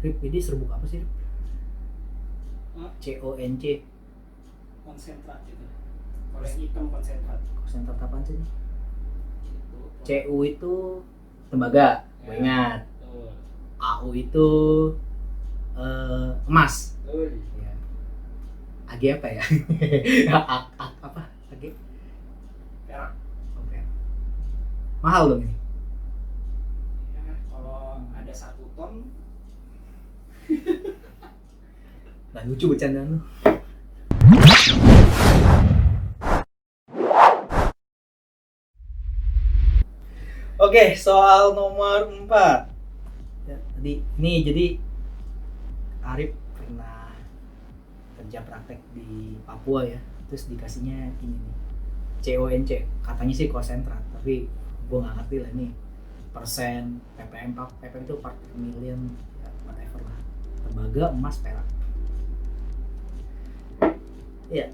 Rip, ini serbuk apa sih, Rip? CONC. Konsentrat gitu. Kalau yang hitam konsentrat. Konsentrat apaan sih ini? Gitu. CU itu tembaga, gue ingat. Betul. AU itu emas. Betul. Ya. AG apa ya? Apa? AG? Perak. Oke. Mahal dong ini. Ya, kalau ada 1 ton. Nah, lucu bercandaan lu. Oke, soal nomor 4. Ya, tadi ini jadi Arif pernah kerja praktek di Papua ya. Terus dikasihnya ini nih. CONC, katanya sih konsentrat, tapi gue nggak ngerti lah ini persen, ppm itu part per million, ya, whatever lah. Tembaga, emas, perak. Iya.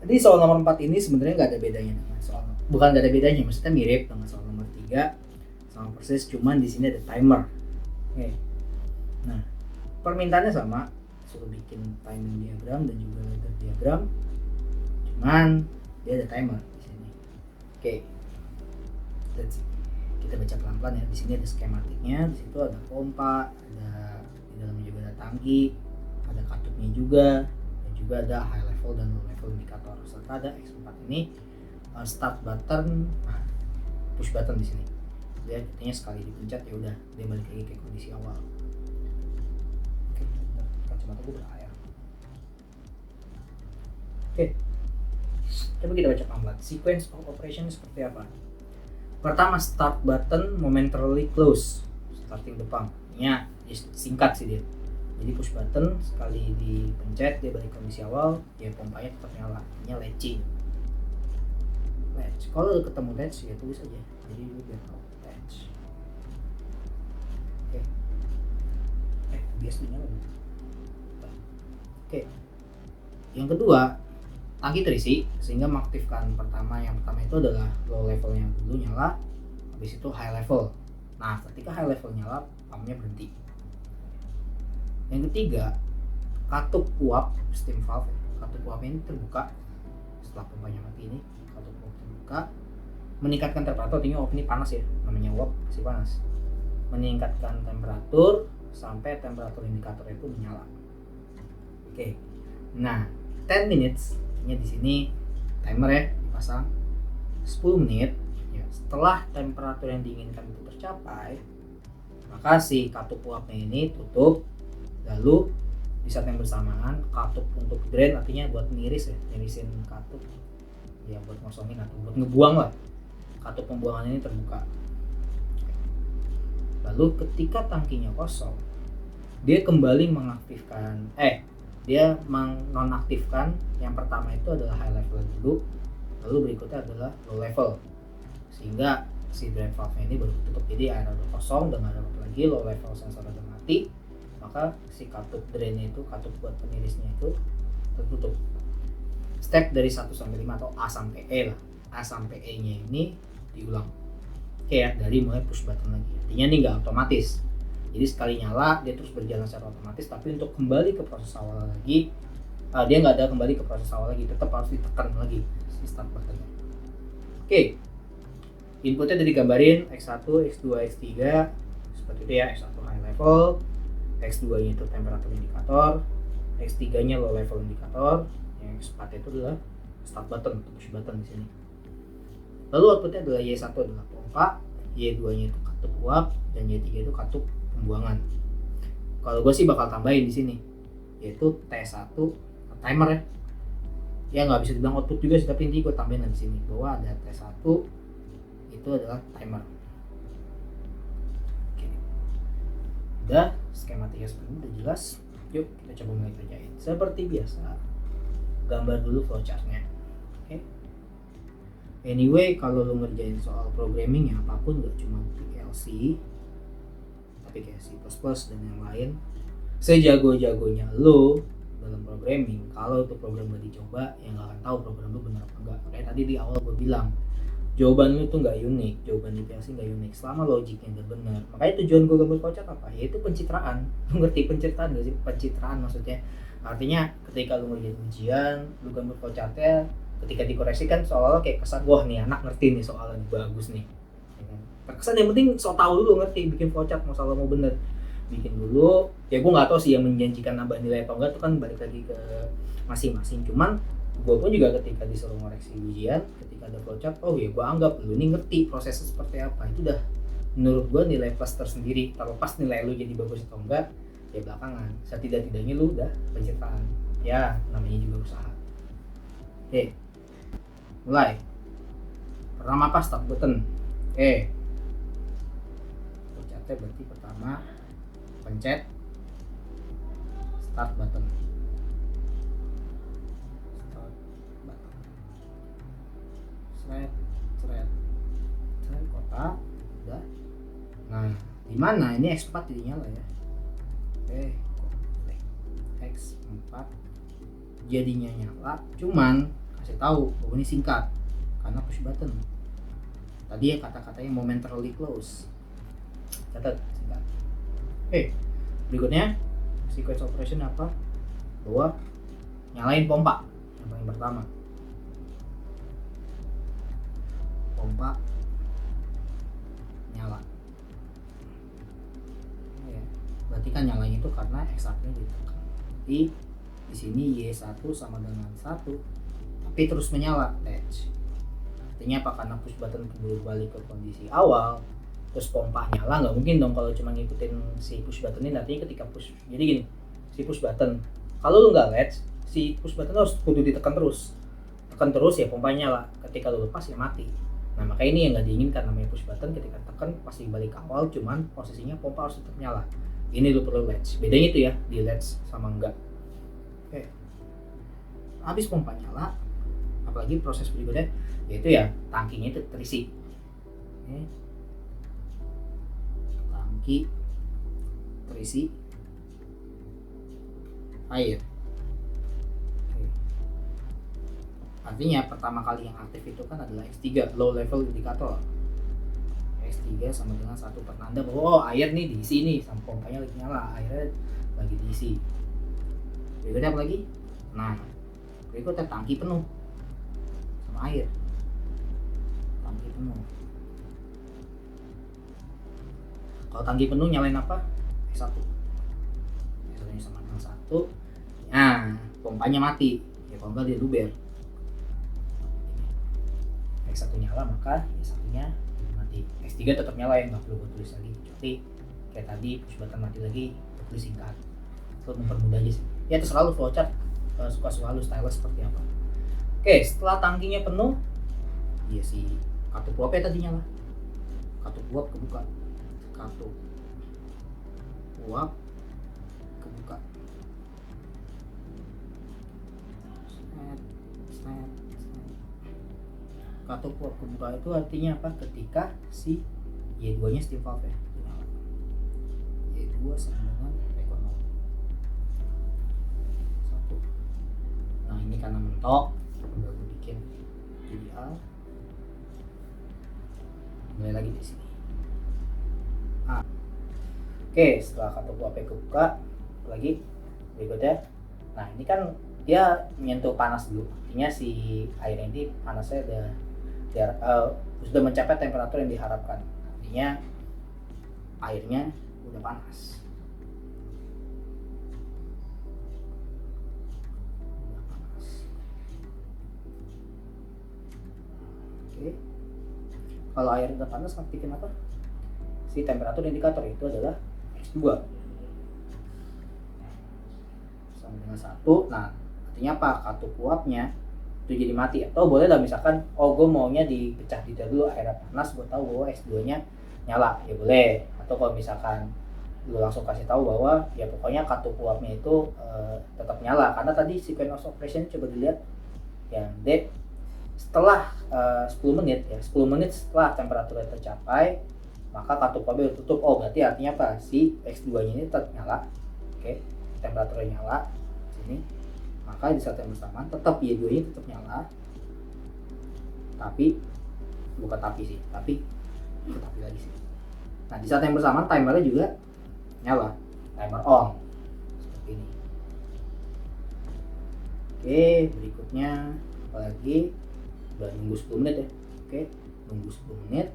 Jadi soal nomor 4 ini sebenarnya nggak ada bedanya dengan soal, bukan nggak ada bedanya, maksudnya mirip dengan soal nomor 3, sama persis, cuman di sini ada timer. Oke. Nah, permintaannya sama, suruh bikin timing diagram dan juga ladder diagram, cuman dia ada timer di sini. Oke. Kita baca pelan-pelan ya. Di sini ada skematiknya, di situ ada pompa, ada di dalamnya juga ada tangki, ada katupnya juga, dan juga ada high level dan low level indikator. Serta ada X4 ini start button, nah, push button di sini. Dia artinya sekali dipencet ya udah dia balik lagi ke kondisi awal. Oke, kacamata gue berair. Oke, coba kita baca pelan-pelan. Sequence of operation seperti apa? Pertama, start button momentarily close, starting the pump. Ya, singkat sih dia. Jadi push button sekali dipencet dia balik kondisi awal, ya pompanya tetap nyala. Ini latching. Latch. Kalau ketemu latch ya tulis aja. Jadi lu biar tahu latch. Oke. Biasa nyala. Oke. Yang kedua, tangki terisi sehingga mengaktifkan yang pertama itu adalah low levelnya dulu nyala, habis itu high level. Nah, ketika high level nyala, pumpnya berhenti. Yang ketiga, katup uap steam valve. Katup uap ini terbuka setelah pompanya mati ini. Katup uap terbuka, meningkatkan temperatur. Artinya uap ini panas ya, namanya uap masih panas. Meningkatkan temperatur sampai temperatur indikator itu menyala. Oke. Nah, 10 minutes di sini timer ya dipasang 10 menit ya. Setelah temperatur yang diinginkan itu tercapai, maka si katup uapnya ini tutup. Lalu di saat yang bersamaan katup untuk drain, artinya buat nirisin katup ya, buat ngosongin atau buat ngebuang lah, katup pembuangan ini terbuka. Lalu ketika tangkinya kosong, dia kembali mengaktifkan dia menonaktifkan. Yang pertama itu adalah high level dulu, lalu berikutnya adalah low level, sehingga si drain valve ini baru tutup. Jadi air udah kosong dan nggak ada apa lagi, low level sensor udah mati, maka si katup drainnya itu, katup buat penirisnya itu tertutup. Step dari 1 sampai 5 atau A sampai E lah. A sampai E nya ini diulang. Oke ya, dari mulai push button lagi. Artinya ini nggak otomatis. Jadi sekali nyala dia terus berjalan secara otomatis, tapi untuk kembali ke proses awal lagi dia nggak ada kembali ke proses awal lagi, tetap harus ditekan lagi si start buttonnya. Oke. Inputnya udah digambarin X1, X2, X3 seperti itu ya. X1 high level, X2 nya itu temperatur indikator, X3 nya low level indikator, yang X4 itu adalah start button atau push button di sini. Lalu outputnya adalah Y1 adalah pompa, Y2 nya itu katup uap, dan Y3 itu katup pembuangan. Kalau gue sih bakal tambahin di sini, yaitu T1 timer ya. Ya nggak bisa dibilang output juga sih, tapi intinya gue tambahin di sini bahwa ada T1 itu adalah timer. Oke. Udah skematiknya seperti ini udah jelas. Yuk kita coba mulai kerjain. Seperti biasa, gambar dulu flowchartnya. Oke. Anyway, kalau lu ngerjain soal programming ya apapun, gak cuma PLC, tapi kayak C++ dan yang lain, sejago-jagonya lu dalam programming, kalau itu program gak dicoba ya gak akan tahu program lu benar apa enggak. Kayak tadi di awal gue bilang, jawaban lu tuh nggak unik, jawaban di PLC nggak unik selama logiknya nggak benar. Makanya tujuan gue gambar flowchart apa? Yaitu pencitraan. Lu ngerti pencitraan gak sih? Pencitraan maksudnya artinya ketika lu ngerjain ujian, lu gambar flowchartnya, ketika dikoreksi kan seolah-olah kayak kesan, wah nih anak ngerti nih soalnya bagus nih. Ya kan? Terkesan yang penting so tau dulu ngerti bikin flowchart masalah mau bener. Bikin dulu, ya gue nggak tahu sih yang menjanjikan nambah nilai atau enggak, itu kan balik lagi ke masing-masing. Cuman gue pun juga ketika disuruh ngoreksi ujian, ketika ada flowchart, oh ya gue anggap lu ini ngerti prosesnya seperti apa. Itu udah menurut gue nilai plus tersendiri. Terlepas nilai lu jadi bagus atau enggak ya belakangan, setidak-tidaknya lu udah penciptaan, ya namanya juga usaha. Oke, mulai. Pertama apa? Start button. Oke, flowchartnya berarti pertama pencet start button. Thread kotak udah. Nah, di mana ini X4 jadi nyala ya. Oke, X4 jadinya nyala, cuman kasih tahu bahwa ini singkat karena push button. Tadi ya kata-katanya momentarily close. Catat singkat. Oke, berikutnya sequence operation apa? Bahwa nyalain pompa yang paling pertama. Pompa nyala. Ya, berarti kan nyalanya itu karena X1-nya ditekan. Jadi di sini Y1 sama dengan 1, tapi terus menyala latch. Artinya apa? Karena push button kembali balik ke kondisi awal, terus pompa nyala. Nggak mungkin dong kalau cuma ngikutin si push button ini. Artinya ketika push, jadi gini, si push button, kalau lu nggak latch, si push button harus kudu ditekan terus, tekan terus ya pompa nyala. Ketika lu lepas ya mati. Nah makanya ini yang nggak diinginkan, namanya push button. Ketika tekan pasti balik ke awal, cuman posisinya pompa harus tetap nyala. Ini lu perlu latch. Bedanya itu ya, di latch sama enggak. Oke, habis pompa nyala, apalagi proses berikutnya yaitu ya tangkinya itu terisi. Oke, tangki terisi air. Oke. Artinya pertama kali yang aktif itu kan adalah X3, low level indikator. X3 sama dengan satu pertanda bahwa oh, air nih diisi nih, sama pompanya lagi nyala, airnya lagi diisi. Berikutnya apa lagi? Nah, berikutnya tangki penuh sama air. Tangki penuh. Kalau tangki penuh nyalain apa? X1. X1 sama dengan 1. Nah, pompanya mati. Ya kalau enggak dia luber. X1 nyala maka X1-nya mati. X3 tetap nyala ya, nggak perlu gue tulis lagi. Kecuali kayak tadi push button mati lagi, gue tulis singkat. Itu mempermudah aja sih. Ya terserah lu flowchart suka-suka lu style seperti apa. Oke, setelah tangkinya penuh, ya si katup uapnya tadi nyala. Katup uap kebuka. Katup uap kebuka. Katup uap kebuka itu artinya apa? Ketika si Y2 nya steam valve ya nyala. Y2 sama dengan ekonomi. Satu. Nah ini karena mentok, udah gue bikin jadi A. Mulai lagi di sini. A. Oke, setelah katup uapnya kebuka, lagi berikutnya. Nah ini kan dia menyentuh panas dulu. Artinya si air ini panasnya sudah mencapai temperatur yang diharapkan. Artinya airnya udah panas. Oke. Kalau air udah panas, aktifin apa? Si temperatur indikator itu adalah X2 sama dengan 1. Nah artinya apa? Katup uapnya itu jadi mati. Atau boleh lah misalkan gue maunya dipecah dulu airnya panas, gue tahu bahwa X2 nya nyala, ya boleh. Atau kalau misalkan lu langsung kasih tahu bahwa ya pokoknya katup uapnya itu tetap nyala, karena tadi sequence of operation coba dilihat ya setelah 10 menit setelah temperaturnya tercapai maka katup uapnya tutup. Oh berarti artinya apa? Si X2 nya ini tetap nyala. Oke, temperaturnya nyala sini. Maka di saat yang bersamaan tetap Y2 nya tetap nyala, tapi bukan tapi sih, tapi ikut tapi lagi sih. Nah di saat yang bersamaan timernya juga nyala, timer on seperti ini. Oke, berikutnya apalagi, udah nunggu 10 menit ya. Oke, nunggu 10 menit.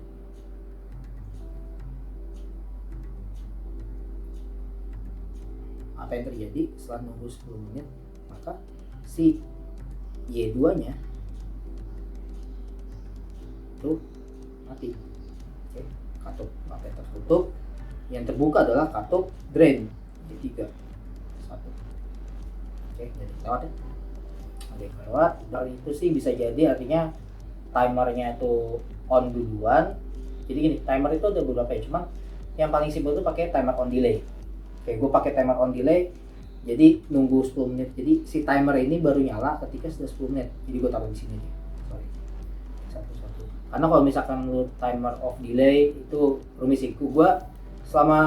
Apa yang terjadi setelah nunggu 10 menit? Maka si Y2 nya itu mati. Oke, katup apa yang tertutup, yang terbuka adalah katup drain Y3 satu. Oke, jadi lewat ya, ada yang lewat. Dari itu sih bisa jadi artinya timernya itu on duluan. Jadi gini, timer itu ada beberapa ya, cuman yang paling simpel itu pakai timer on delay. Oke, gue pakai timer on delay, jadi nunggu 10 menit. Jadi si timer ini baru nyala ketika sudah 10 menit. Jadi gue taruh di sini nih. Sorry. Satu-satu. Karena kalau misalkan lu timer off delay itu rumit sih. Gue selama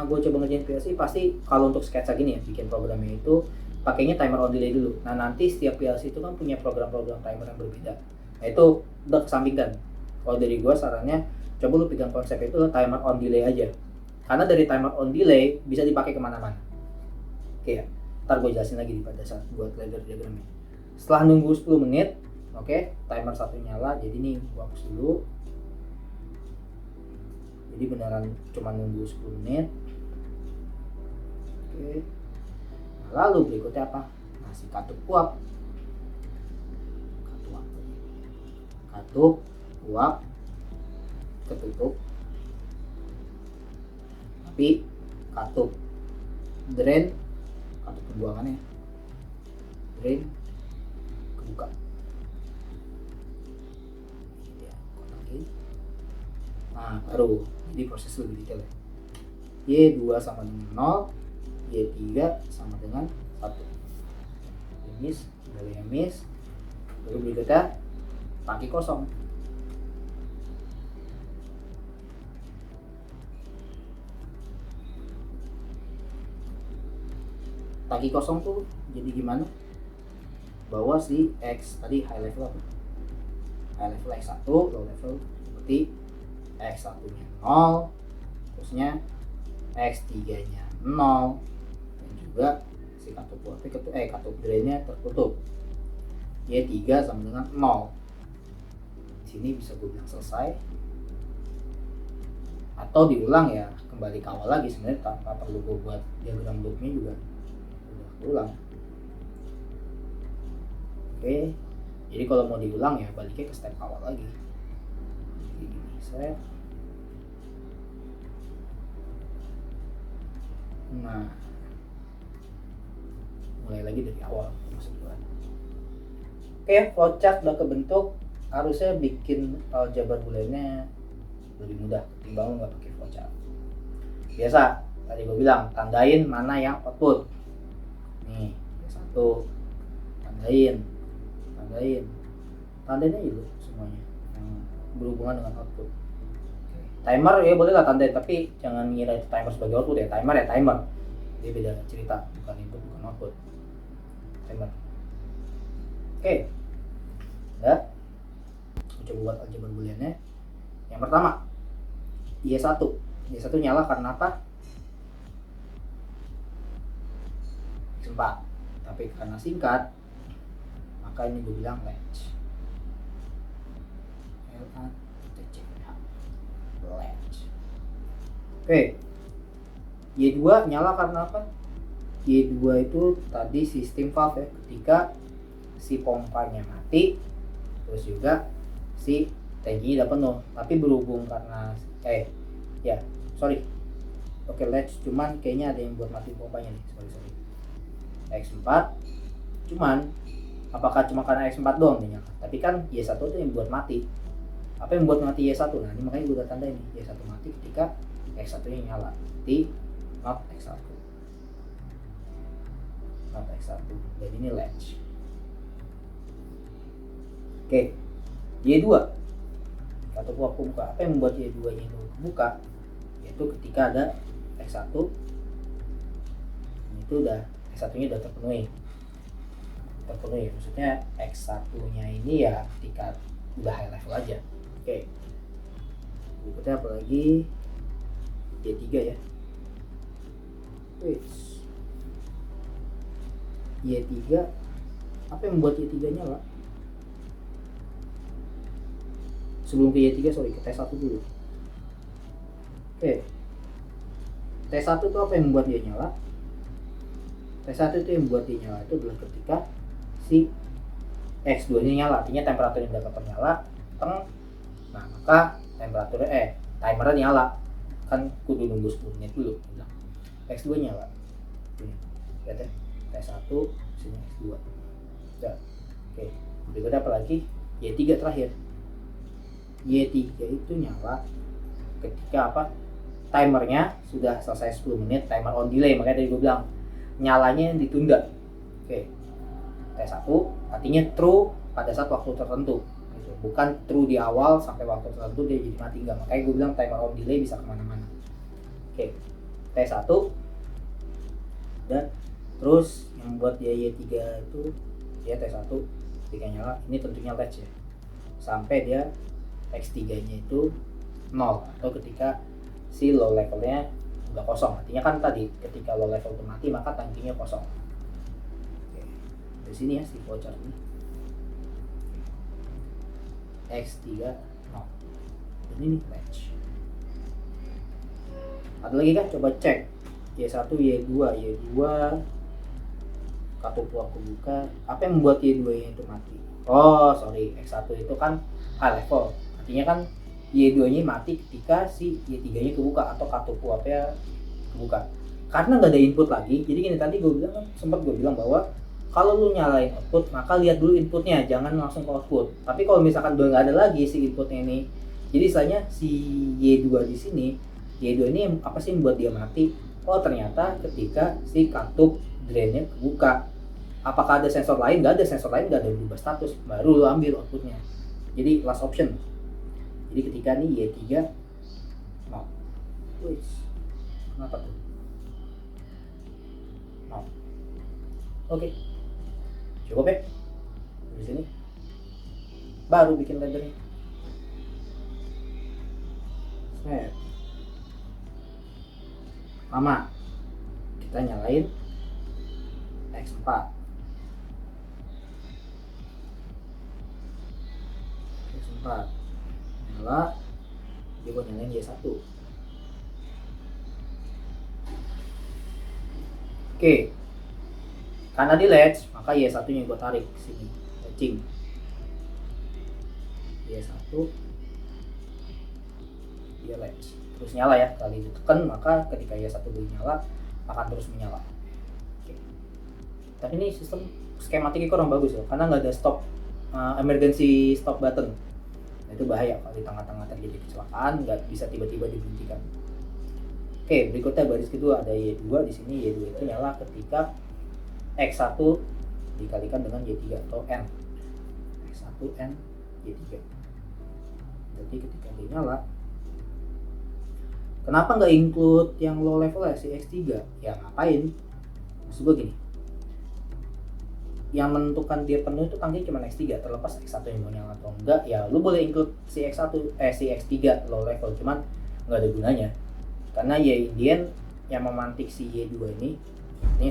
gue coba ngerjain PLC pasti kalau untuk sketsa gini ya, bikin programnya itu pakainya timer on delay dulu. Nah nanti setiap PLC itu kan punya program-program timer yang berbeda. Nah itu udah kesampingkan. Kalau dari gue sarannya coba lu pegang konsep itu timer on delay aja. Karena dari timer on delay bisa dipakai kemana-mana. Oke ya, ntar gue jelasin lagi pada saat buat ladder diagramnya. Setelah nunggu 10 menit, oke, timer satu nyala. Jadi nih gue hapus dulu. Jadi beneran cuma nunggu 10 menit. Oke. Nah, lalu berikutnya apa? Ngasih katup uap. Katup uap ketutup. Tapi katup drain, katup pembuangannya drain kebuka ya, lagi. Nah baru jadi proses lebih detail ya. Y2 sama dengan 0, Y3 sama dengan 1. Miss, dari miss. Baru berikutnya tangki kosong. Tangki kosong tuh jadi gimana? Bahwa si X tadi high level apa? High level X1, low level seperti X1 nya 0, terusnya X3 nya 0, dan juga si katup drainnya tertutup. Y3 sama dengan 0. Di sini bisa gue bilang selesai. Atau diulang ya, kembali ke awal lagi sebenarnya tanpa perlu gue buat diagram loopnya juga ulang. Oke, jadi kalau mau diulang ya baliknya ke step awal lagi. Jadi gini, set. Nah, mulai lagi dari awal maksud gue. Oke, flowchart udah kebentuk, harusnya bikin aljabar booleannya lebih mudah ketimbang nggak pakai flowchart. Biasa, tadi gue bilang tandain mana yang output. Nih, satu, tandainnya dulu semuanya yang berhubungan dengan output. Timer ya boleh lah tandain, tapi jangan ngira itu timer sebagai output ya. Timer ya timer, dia beda cerita, bukan input bukan output. Timer. Oke, ya. Coba buat aljabar booleannya. Yang pertama, Y1 nyala karena apa? X4, tapi karena singkat maka ini gue bilang latch. Oke, Y2 nyala karena apa? Y2 itu tadi sistem valve ya, ketika si pompanya mati, terus juga si tankinya udah penuh. Tapi berhubung karena latch, cuman kayaknya ada yang buat mati pompanya nih, sorry. X4, cuman apakah cuma karena X4 doang nih nyala? Tapi kan Y1 itu yang buat mati. Apa yang buat mati Y1? Nah ini makanya gue udah tanda ini, Y1 mati ketika X1 nya nyala. Di not X1. Jadi ini latch. Oke, Y2 atau gua buka. Apa yang membuat Y2 nya itu buka? Yaitu ketika ada X1 itu udah X1 nya udah terpenuhi, maksudnya X1 nya ini ya ketika udah high level aja. Oke, Berikutnya apalagi Y3 ya. Y3, apa yang membuat Y3 nyala? Sebelum ke Y3, sorry, ke T1 dulu. Oke. T1 itu apa yang membuat dia nyala? T1 itu yang membuat dia nyala itu adalah ketika si X2 nya nyala, artinya temperatur indikator nyala, nah maka timernya nyala, kan kudu nunggu 10 menit dulu. Nah, X2 nyala, lihat ya, T1 sini X2. Ya. Oke, berikutnya apa lagi? Y3 terakhir. Y3 itu nyala ketika apa? Timernya sudah selesai 10 menit, timer on delay, makanya tadi gue bilang nyalanya ditunda. Oke. T1 artinya true pada saat waktu tertentu gitu. Bukan true di awal sampai waktu tertentu dia jadi mati, enggak. Makanya gue bilang timer on delay bisa kemana-mana. Oke. T1 dan terus yang membuat dia Y3 itu dia T1 ketika nyala, ini tentunya latch ya, sampai dia X3 nya itu 0 atau ketika si low levelnya udah kosong. Artinya kan tadi ketika low level itu mati maka tangkinya kosong. Oke. Dari sini ya si flowchart ini. X3 0. Ini nih latch. Ada lagi kan? Coba cek Y1, Y2, katupu aku buka. Apa yang membuat Y2 nya itu mati? Oh sorry, X1 itu kan high level. Artinya kan Y2 nya mati ketika si Y3 nya kebuka atau katupu apa ya kebuka. Karena nggak ada input lagi, jadi gini, tadi sempat gue bilang bahwa kalau lu nyalain output maka lihat dulu inputnya, jangan langsung ke output. Tapi kalau misalkan udah nggak ada lagi si inputnya ini, jadi istilahnya si Y2 di sini, Y2 ini apa sih yang membuat dia mati? Oh ternyata ketika si katup drainnya kebuka. Apakah ada sensor lain? Nggak ada sensor lain, nggak ada berubah status, baru lu ambil outputnya. Jadi last option. Jadi ketika nih Y3 mau, kenapa tuh? Mau. Oke. Cukup ya. Di sini. Baru bikin laddernya. Set. Lama. Kita nyalain X4. X4. Nyala, dia gue nyalain Y1. Oke, karena di latch maka Y1 nya gue tarik ke sini, latching Y1 dia latch terus nyala ya, kali ditekan maka ketika Y1 belum nyala akan terus menyala. Oke. Tapi ini sistem skematiknya kurang bagus ya, karena nggak ada stop emergency stop button. Itu bahaya kalau di tengah-tengah terjadi kecelakaan, nggak bisa tiba-tiba diberhentikan. Oke, berikutnya baris kedua ada Y2 di sini. Y2 itu nyala ketika X1 dikalikan dengan Y3 atau N. X1 N Y3. Jadi ketika dia nyala, kenapa nggak include yang low level ya si X3? Ya ngapain? Maksud gue gini, yang menentukan dia penuh itu tangki cuma X3, terlepas X1 yang mau nyala atau enggak, ya lu boleh include si si X3 low level, cuman nggak ada gunanya. Karena ya Indian yang memantik si Y2 ini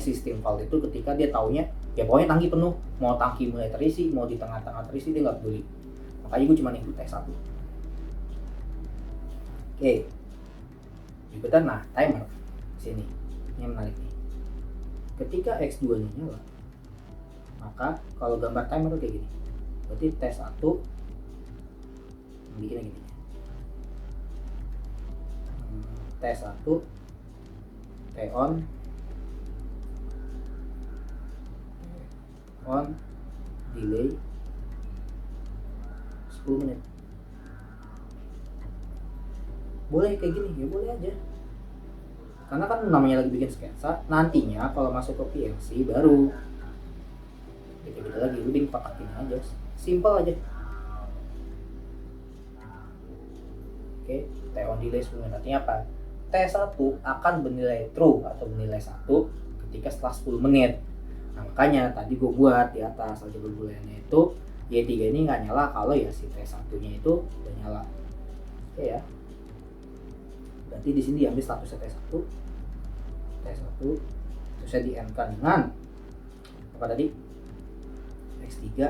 sistem valve itu ketika dia taunya ya pokoknya tangki penuh, mau tangki mulai terisi, mau di tengah-tengah terisi dia nggak peduli. Makanya gue cuma include X1. Oke. Ikutan nah timer sini. Ini menarik nih. Ketika X2 nya nyala, maka kalau gambar timer kayak gini, berarti T1 bikinnya gini, T1 T on delay 10 menit. Boleh kayak gini, ya boleh aja, karena kan namanya lagi bikin sketsa. Nantinya kalau masuk ke PLC baru gitu lagi, lu bikin kotakin aja, simple aja. Oke, T on delay 10 menit artinya apa? T1 akan bernilai true atau bernilai 1 ketika setelah 10 menit. Nah makanya tadi gue buat di atas aljabar booleannya itu Y3 ini nggak nyala kalau ya si T1 nya itu udah nyala. Oke ya. berarti di sini diambil statusnya T1, terus saya di-end-kan dengan apa tadi? X3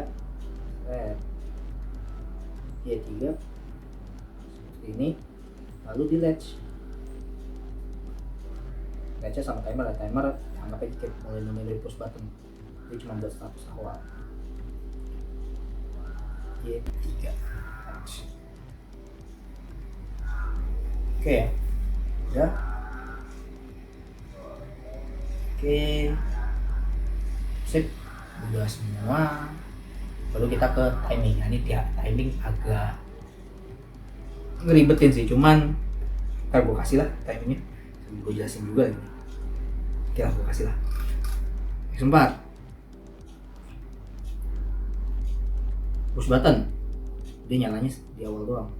Y3 seperti ini, lalu di latch nya sama timer, anggap aja mulai dari push button, ini cuma buat status awal. Y3 latch. Oke ya, udah. Oke, sip, udah semua. Baru kita ke timing. Nah, ini timing agak ngeribetin sih, cuman ntar gue kasih lah timingnya, gue jelasin juga ini. Oke lah, gue kasih lah. X4 push button, dia nyalanya di awal doang.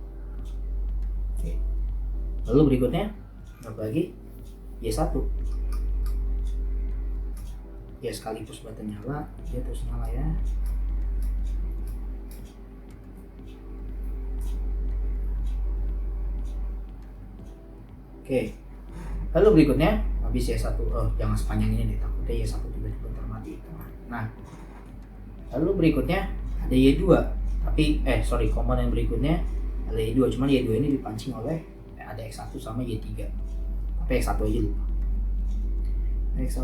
Oke. Lalu berikutnya apa lagi? Y1 ya, sekali push button nyala dia terus nyala ya. Oke, lalu berikutnya habis Y1, jangan sepanjang ini deh, takutnya Y1 tiba-tiba termati. Nah, lalu berikutnya ada Y2, tapi komponen berikutnya ada Y2, cuman Y2 ini dipancing oleh ada X1 sama Y3, tapi X1 aja dulu. X1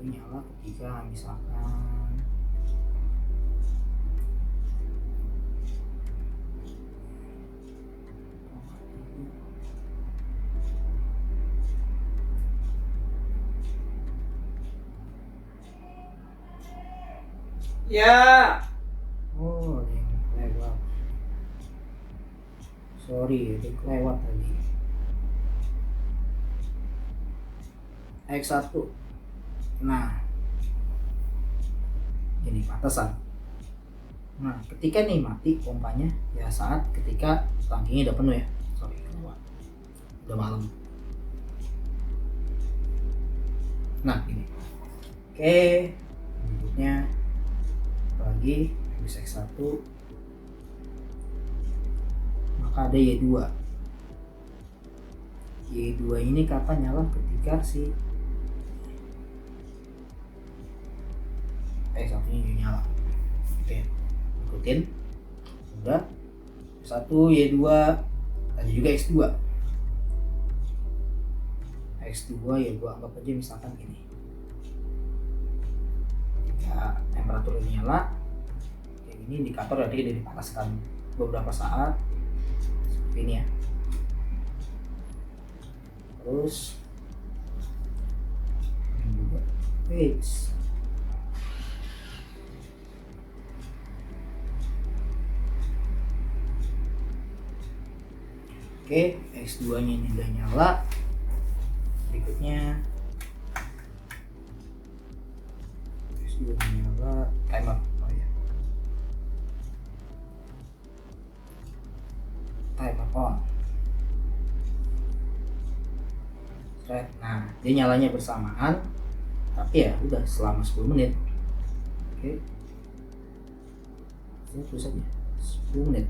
nyala ketika misalkan Ya. oh ada yang lewat, sorry ada yang lewat tadi. X1 nah ini batasan. Nah ketika nih mati pompanya ya saat ketika tangkinya udah penuh ya, sorry lewat, udah malam. Nah ini oke, berikutnya lagi habis X1 maka ada Y2. Y2 ini kapan nyala? Ketika si X1 nya nyala. Oke, ikutin. Udah. X1, Y2, ada juga X2. X2 Y2 anggap aja misalkan gini. Ketika temperatur ini nyala, kayak gini indikator nanti dia dipanaskan beberapa saat seperti ini ya. Terus ini juga fix. Oke, X2 nya ini udah nyala. Berikutnya X2 nya nyala, timer. Oh ya, timer on. Nah, dia nyalanya bersamaan, tapi ya udah selama 10 menit. Oke, ini tulis aja 10 menit.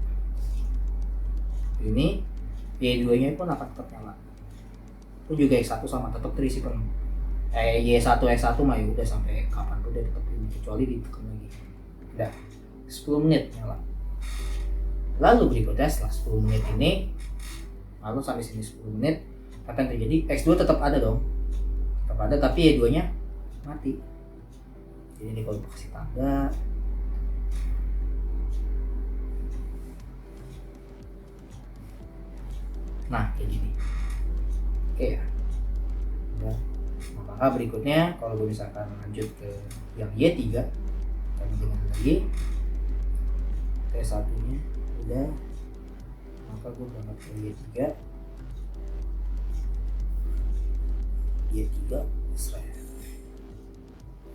Ini Y2 nya pun akan tetap nyala. Itu juga X1 sama, tetap terisi penuh. Y1 X1 mah ya udah sampai kapan tuh dia tetap ini, kecuali ditekan lagi. Udah 10 menit nyala. Lalu berikutnya setelah 10 menit ini, lalu sampai sini 10 menit, apa yang terjadi? X2 tetap ada dong, tetap ada, tapi Y2 nya mati. Jadi ini kalau kasih tanda, nah kayak gini. Oke ya, udah. Maka berikutnya kalau gue misalkan lanjut ke yang Y3, kami dengan lagi T1 nya udah, maka gue berangkat ke Y3 Israel.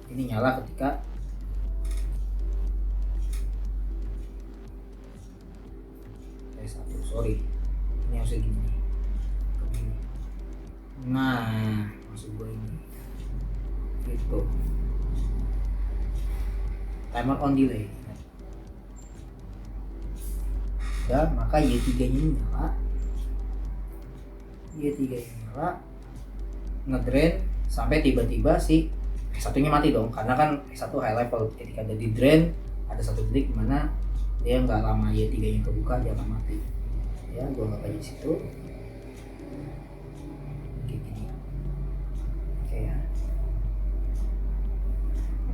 Ini nyala ketika T1, sorry ini harusnya gini. Nah maksud gue ini gitu, timer on delay. Udah, maka Y3 nya ini nyala. Y3 nya nyala, ngedrain sampai tiba-tiba si X1 nya mati dong, karena kan X1 high level. Ketika ada di drain ada satu detik dimana dia nggak lama Y3 nya kebuka dia akan mati ya. Gua nggak aja di situ kayak gini. Oke ya,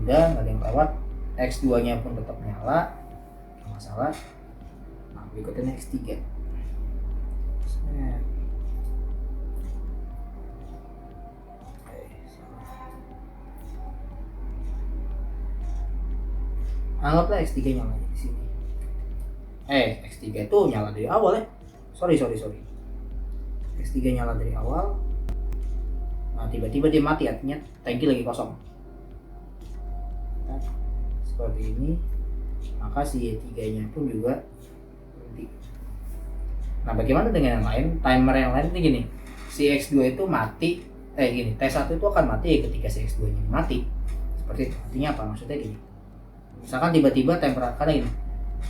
udah nggak ada yang lewat. X2 nya pun tetap nyala, nggak masalah. Nah berikutnya X3. Anggaplah X3 nyala di sini. X3 itu nyala dari awal ya. Sorry. X3 nyala dari awal. Nah, tiba-tiba dia mati, artinya tangki lagi kosong. Nah, seperti ini. Maka si Y3-nya pun juga berhenti. Nah, bagaimana dengan yang lain? Timer yang lain ini gini. Si X2 itu mati. Gini, T1 itu akan mati ketika si X2-nya mati. Seperti itu. Artinya apa? Maksudnya gini. Misalkan tiba-tiba temperatur, karena ini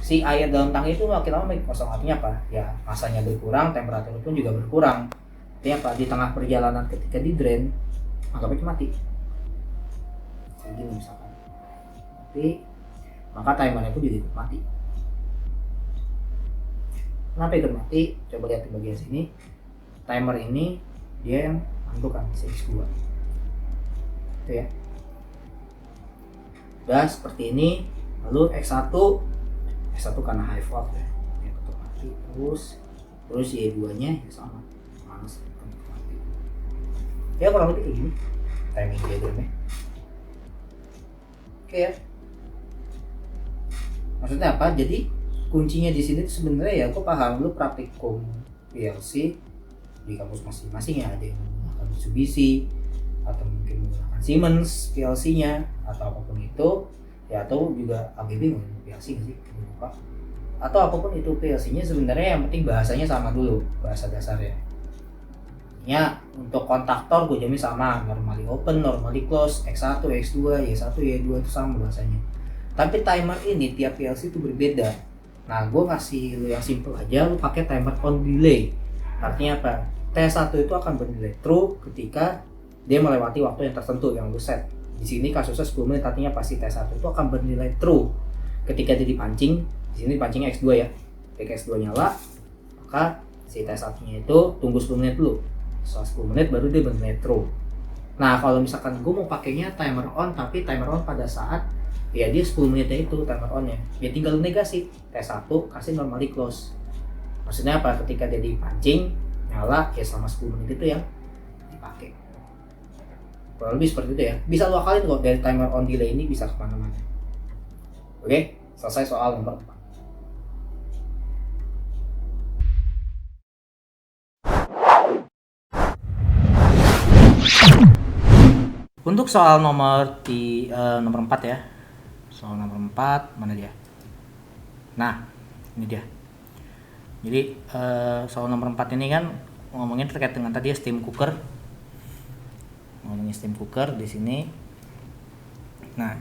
si air dalam tangki itu makin lama makin kosong, artinya apa? Ya masanya berkurang, temperatur pun juga berkurang. Artinya apa? Di tengah perjalanan ketika di drain, anggapnya mati. Kayak gini misalkan. Tapi maka timernya pun juga ikut mati. Kenapa ikut mati? Coba lihat di bagian sini. Timer ini dia yang menentukan si X2. Itu ya. Udah seperti ini. Lalu X1 karena high volt ya, dia tetap mati. Terus Y2 nya ya sama, panas mati. Ya kurang lebih kayak gini timing diagramnya. Oke ya, maksudnya apa? Jadi kuncinya di sini sebenarnya ya, aku paham lu praktikum PLC di kampus masing-masing ya, ada yang menggunakan Mitsubishi atau mungkin menggunakan Siemens PLC-nya atau apapun itu ya, atau juga ABB menggunakan PLC nggak sih? Lupa. Atau apapun itu PLC-nya, sebenarnya yang penting bahasanya sama dulu, bahasa dasarnya. Ya untuk kontaktor gue jamin sama, normally open, normally close, X1, X2, Y1, Y2 itu sama bahasanya. Tapi timer ini tiap PLC itu berbeda. Nah gue kasih lu yang simple aja, lu pakai timer on delay. Artinya apa? T1 itu akan bernilai true ketika dia melewati waktu yang tertentu yang lu set. Di sini kasusnya 10 menit, artinya pasti T1 itu akan bernilai true ketika dia dipancing. Di sini pancingnya X2 ya. Ketika X2 nyala, maka si T1-nya itu tunggu 10 menit dulu. Setelah 10 menit baru dia bernilai true. Nah, kalau misalkan gue mau pakainya timer on, tapi timer on pada saat ya dia 10 menitnya itu timer on-nya. Ya tinggal negasi T1 kasih normally close. Maksudnya apa? Ketika dia dipancing nyala ya selama 10 menit itu yang dipakai. Kurang lebih seperti itu ya. Bisa lu akalin kok, dari timer on delay ini bisa kemana-mana. Oke, selesai soal nomor 4. Untuk soal nomor 4 ya. Soal nomor 4 mana dia? Nah, ini dia. Jadi soal nomor 4 ini kan ngomongin terkait dengan tadi steam cooker. Ngomongin steam cooker di sini. Nah,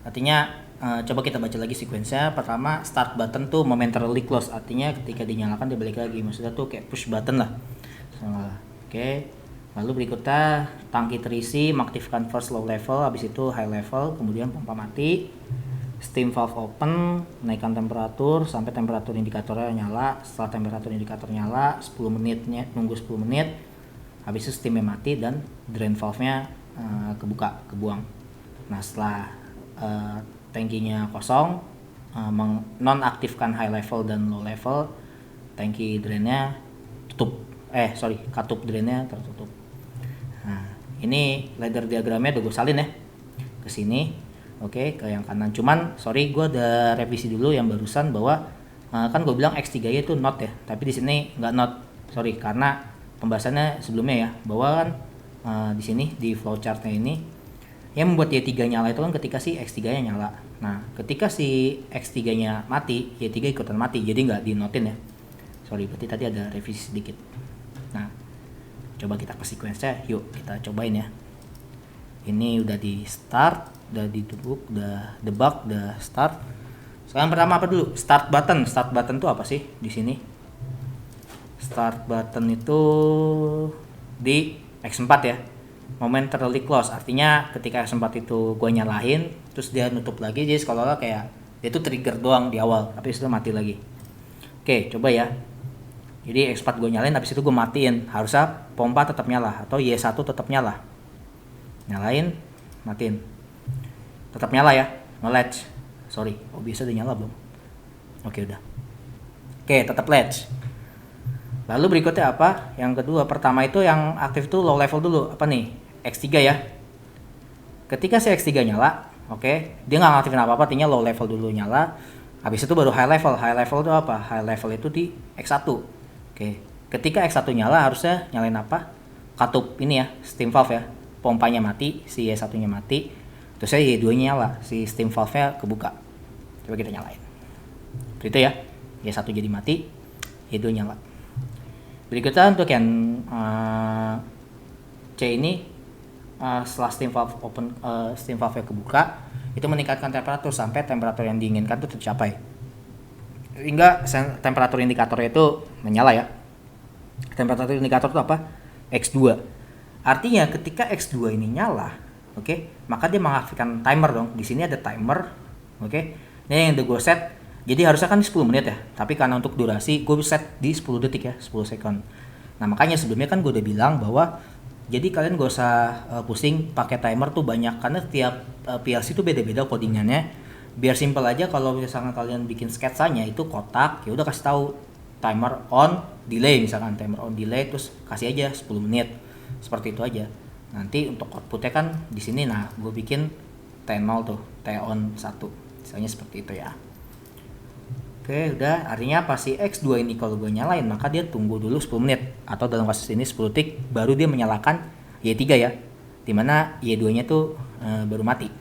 artinya coba kita baca lagi sequence-nya. Pertama, start button tuh momentarily close, artinya ketika dinyalakan dia balik lagi. Maksudnya tuh kayak push button lah. Oke. Lalu berikutnya tangki terisi, mengaktifkan first low level, habis itu high level, kemudian pompa mati. Steam valve open, naikkan temperatur sampai temperatur indikatornya nyala. Setelah temperatur indikator nyala, 10 menitnya nunggu 10 menit. Habis itu steamnya mati dan drain valve-nya kebuang. Nah, setelah tangkinya kosong, nonaktifkan high level dan low level, tangki drainnya tutup. Katup drainnya tertutup. Nah, ini ladder diagramnya udah gue salin ya ke sini. Oke, ke yang kanan. Cuman sorry, gue ada revisi dulu yang barusan bahwa kan gue bilang X3 itu not ya, tapi di sini nggak not. Sorry, karena pembahasannya sebelumnya ya, bahwa kan di sini di flowchartnya ini yang membuat Y3 nyala itu kan ketika si X3-nya nyala. Nah, ketika si X3-nya mati, Y3 ikutan mati, jadi nggak dinotin ya. Sorry, berarti tadi ada revisi sedikit. Nah, coba kita ke sequence-nya, yuk kita cobain ya. Ini udah di start, udah debug, udah debug, udah start. Sekarang pertama apa dulu? Start button. Start button tuh apa sih di sini? start button itu di X4 ya, momentarily close, artinya ketika X4 itu gue nyalain terus dia nutup lagi, jadi seolah-olah kayak dia tuh trigger doang di awal tapi sudah mati lagi. Oke, coba ya. Jadi X4 gue nyalain, habis itu gue matiin, harusnya pompa tetap nyala atau Y1 tetap nyala. Nyalain, matiin, tetap nyala ya, nge-latch. Sorry, OBS udah nyala belum? Oke, udah. Oke, tetap latch. Lalu berikutnya apa? Yang kedua, pertama itu yang aktif tuh low level dulu. Apa nih? X3 ya. Ketika si X3 nyala, oke, dia nggak ngaktifin apa-apa, artinya low level dulu nyala. Habis itu baru high level. High level itu apa? High level itu di X1. Oke. Ketika X1 nyala, harusnya nyalain apa? Katup ini ya, steam valve ya. Pompanya mati, si Y1-nya mati. Terus saya Y2-nya nyala, si steam valve-nya kebuka. Coba kita nyalain. Itu ya. Y1 jadi mati, Y2 nyala. Berikutnya untuk yang C ini, setelah steam valve open, steam valve kebuka, itu meningkatkan temperatur sampai temperatur yang diinginkan itu tercapai. Hingga temperatur indikatornya itu menyala ya. Temperatur indikator itu apa? X2. Artinya ketika X2 ini nyala, oke, maka dia mengaktifkan timer dong. Di sini ada timer, oke. Ini yang udah gue set. Jadi harusnya kan 10 menit ya, tapi karena untuk durasi gue set di 10 detik ya, 10 second. Nah makanya sebelumnya kan gue udah bilang bahwa jadi kalian gak usah pusing pakai timer tuh banyak, karena setiap PLC itu beda-beda codingannya. Biar simple aja, kalau misalkan kalian bikin sketsanya itu kotak, ya udah kasih tahu timer on delay, misalkan timer on delay, terus kasih aja 10 menit. Seperti itu aja. Nanti untuk outputnya kan di sini, nah gue bikin T0 tuh, T on 1. Misalnya seperti itu ya. Oke, udah. Artinya apa sih? X2 ini kalau gue nyalain, maka dia tunggu dulu 10 menit. Atau dalam kasus ini 10 detik, baru dia menyalakan Y3 ya. Dimana Y2-nya tuh baru mati.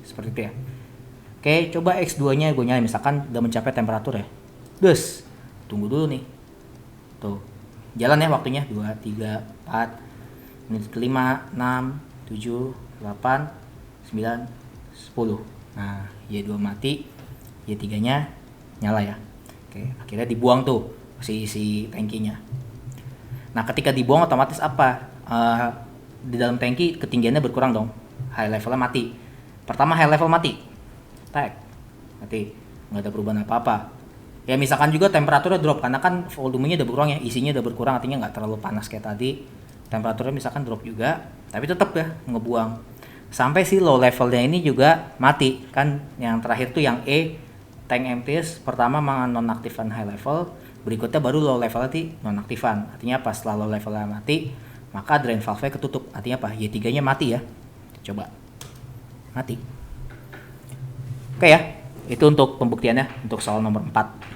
Seperti itu ya. Oke, coba X2-nya gue nyalain. Misalkan udah mencapai temperatur ya. Terus, tunggu dulu nih. Tuh, jalan ya waktunya. 2, 3, 4, menit ke-5, 6, 7, 8, 9, 10. Nah, Y2 mati. Y3-nya nyala ya. Oke, akhirnya dibuang tuh si tangkinya. Nah, ketika dibuang otomatis apa? Di dalam tangki ketinggiannya berkurang dong. High levelnya mati. Pertama high level mati. Tag. Mati. Nggak ada perubahan apa-apa. Ya misalkan juga temperaturnya drop karena kan volumenya udah berkurang ya, isinya udah berkurang, artinya nggak terlalu panas kayak tadi. Temperaturnya misalkan drop juga, tapi tetap ya ngebuang. Sampai si low levelnya ini juga mati. Kan yang terakhir tuh yang E, tank empties, pertama nonaktifan high level, berikutnya baru low level nanti nonaktifan. Artinya pas setelah low levelnya mati, maka drain valve-nya ketutup. Artinya apa? Y3-nya mati ya. Coba. Mati. Oke ya. Itu untuk pembuktiannya untuk soal nomor 4.